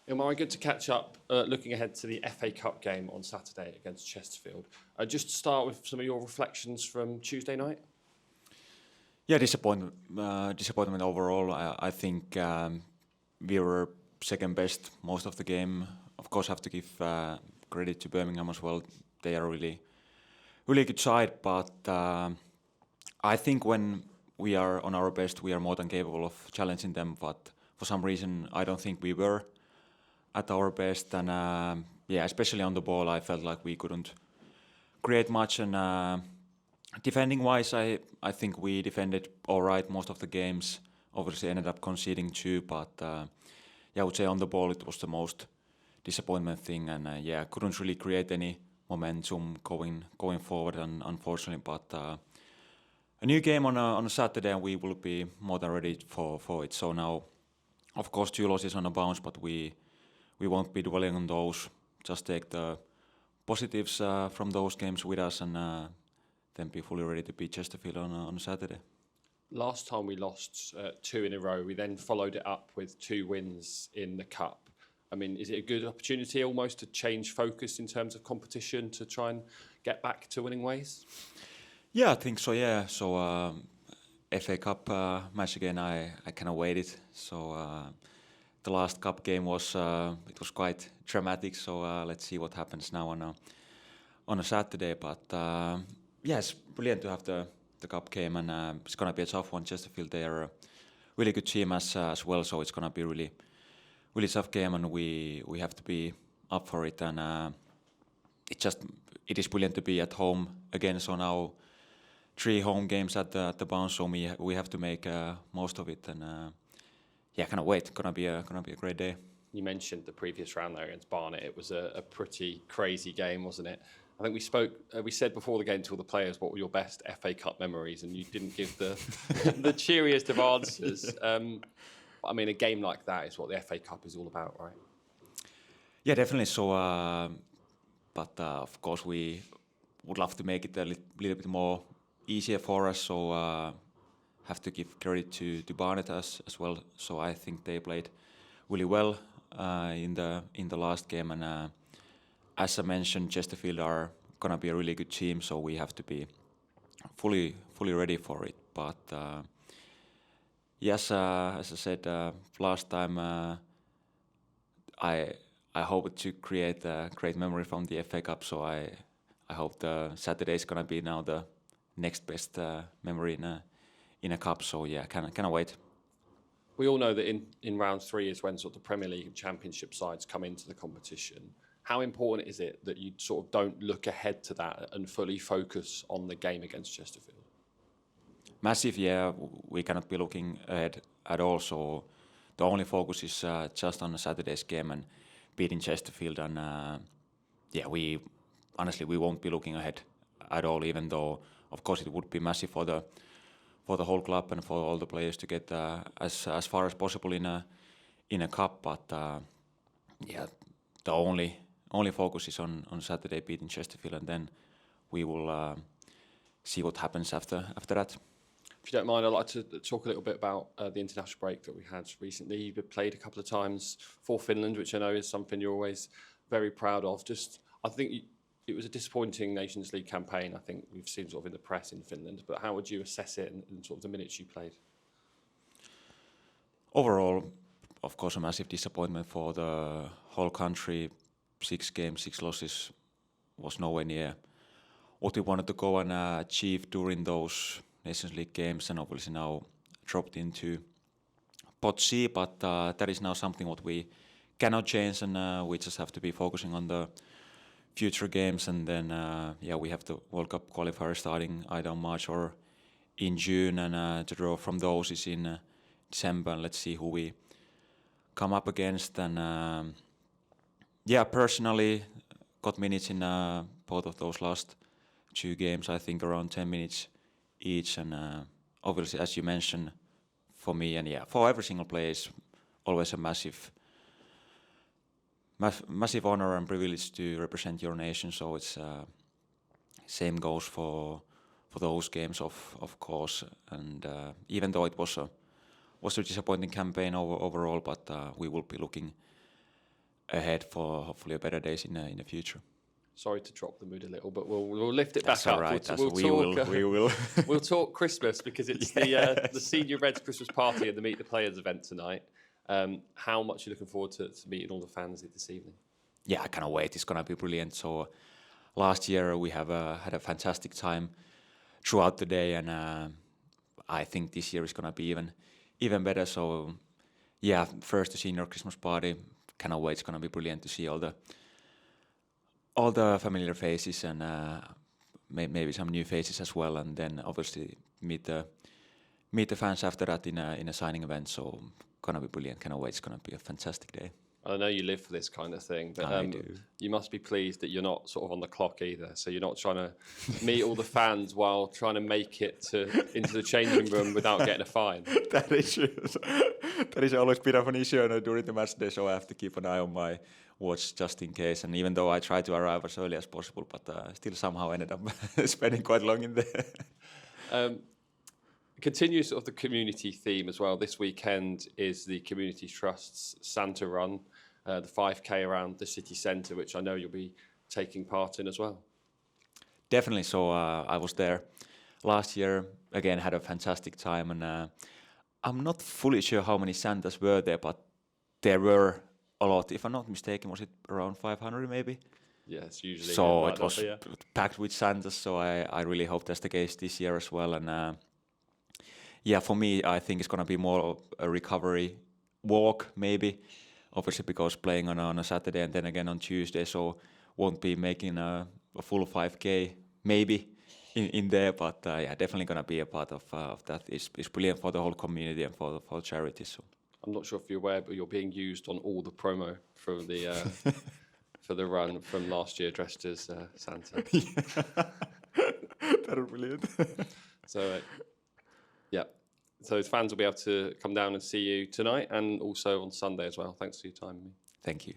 Ilmari, good to catch up. Looking ahead to the FA Cup game on Saturday against Chesterfield. Just to start with some of your reflections from Tuesday night. Yeah, disappointment overall. I think we were second best most of the game. Of course, have to give credit to Birmingham as well. They are really good side, but I think when we are on our best, we are more than capable of challenging them. But for some reason, I don't think we were at our best. And especially on the ball, I felt like we couldn't create much. And defending wise, I think we defended all right most of the games. Obviously, ended up conceding 2, but I would say on the ball it was the most disappointment thing. And couldn't really create any momentum going forward, and unfortunately, but a new game on a Saturday, and we will be more than ready for it. So now, of course, 2 losses on a bounce, but we won't be dwelling on those. Just take the positives from those games with us, and then be fully ready to beat Chesterfield on a Saturday. Last time we lost 2 in a row. We then followed it up with 2 wins in the Cup. I mean, is it a good opportunity almost to change focus in terms of competition to try and get back to winning ways? Yeah, I think so, yeah. So FA Cup match again, I kind of waited. So the last Cup game was quite dramatic. So let's see what happens now on a Saturday. But it's brilliant to have the Cup game, and it's going to be a tough one. Chesterfield, they are a really good team as well, so it's going to be really tough game, and we have to be up for it. And it is brilliant to be at home again. So now 3 home games at the bounce, so we have to make most of it. And can't wait. Gonna be a great day. You mentioned the previous round there against Barnet. It was a pretty crazy game, wasn't it? I think we said before the game to all the players what were your best FA Cup memories, and you didn't give the cheeriest of answers. I mean, a game like that is what the FA Cup is all about, right? Yeah, definitely. So, but of course, we would love to make it a little bit more easier for us. So, have to give credit to Barnet as well. So, I think they played really well in the last game. And as I mentioned, Chesterfield are gonna be a really good team. So we have to be fully ready for it. But yes, as I said last time, I hope to create a great memory from the FA Cup. So I hope the Saturday is gonna be now the next best memory in a cup. So can't wait. We all know that in round 3 is when sort of the Premier League and Championship sides come into the competition. How important is it that you sort of don't look ahead to that and fully focus on the game against Chesterfield? Massive, yeah. We cannot be looking ahead at all. So the only focus is just on Saturday's game and beating Chesterfield. And we honestly won't be looking ahead at all. Even though, of course, it would be massive for the whole club and for all the players to get as far as possible in a cup. But the only focus is on Saturday beating Chesterfield, and then we will see what happens after that. If you don't mind, I'd like to talk a little bit about the international break that we had recently. You've played a couple of times for Finland, which I know is something you're always very proud of. I think it was a disappointing Nations League campaign. I think we've seen sort of in the press in Finland, but how would you assess it in sort of the minutes you played? Overall, of course, a massive disappointment for the whole country. 6 games, 6 losses was nowhere near what we wanted to go and achieve during those Nations League games, and obviously now dropped into Pot C, but that is now something what we cannot change, and we just have to be focusing on the future games. And then we have the World Cup qualifier starting either in March or in June, and to draw from those is in December, and let's see who we come up against. And personally got minutes in both of those last 2 games, I think around 10 minutes each. And obviously, as you mentioned, for me and for every single player, is always a massive honor and privilege to represent your nation. So it's same goes for those games, of course. And even though it was a disappointing campaign overall, but we will be looking ahead for hopefully a better days in the future. Sorry to drop the mood a little, but we'll lift it That's back all up. right. We will. we'll talk Christmas because it's the Senior Reds Christmas party and the Meet the Players event tonight. How much are you looking forward to meeting all the fans this evening? Yeah, I cannot wait. It's gonna be brilliant. So last year we have had a fantastic time throughout the day, and I think this year is gonna be even better. So yeah, first the senior Christmas party. Cannot wait. It's gonna be brilliant to see all the familiar faces and maybe some new faces as well, and then obviously meet the fans after that in a signing event. So gonna be brilliant. Cannot wait. It's gonna be a fantastic day. I know you live for this kind of thing, but I do. You must be pleased that you're not sort of on the clock either. So you're not trying to meet all the fans while trying to make it into the changing room without getting a fine. That is always a bit of an issue during the match day, so I have to keep an eye on my watch just in case. And even though I try to arrive as early as possible, but still somehow ended up spending quite long in there. Continue sort of the community theme as well. This weekend is the Community Trust's Santa Run, the 5K around the city centre, which I know you'll be taking part in as well. Definitely. So I was there last year. Again, had a fantastic time, and I'm not fully sure how many Santas were there, but there were a lot. If I'm not mistaken, was it around 500 maybe? Yeah, it's usually. So it was packed with Santas. So I really hope that's the case this year as well. And yeah, for me, I think it's gonna be more of a recovery walk, maybe. Obviously, because playing on a Saturday and then again on Tuesday, so won't be making a full 5K maybe in there. But yeah, definitely gonna be a part of that. It's brilliant for the whole community and for charity. So I'm not sure if you're aware, but you're being used on all the promo for the for the run from last year, dressed as Santa. That was brilliant. So. Yeah, so fans will be able to come down and see you tonight and also on Sunday as well. Thanks for your time. Thank you.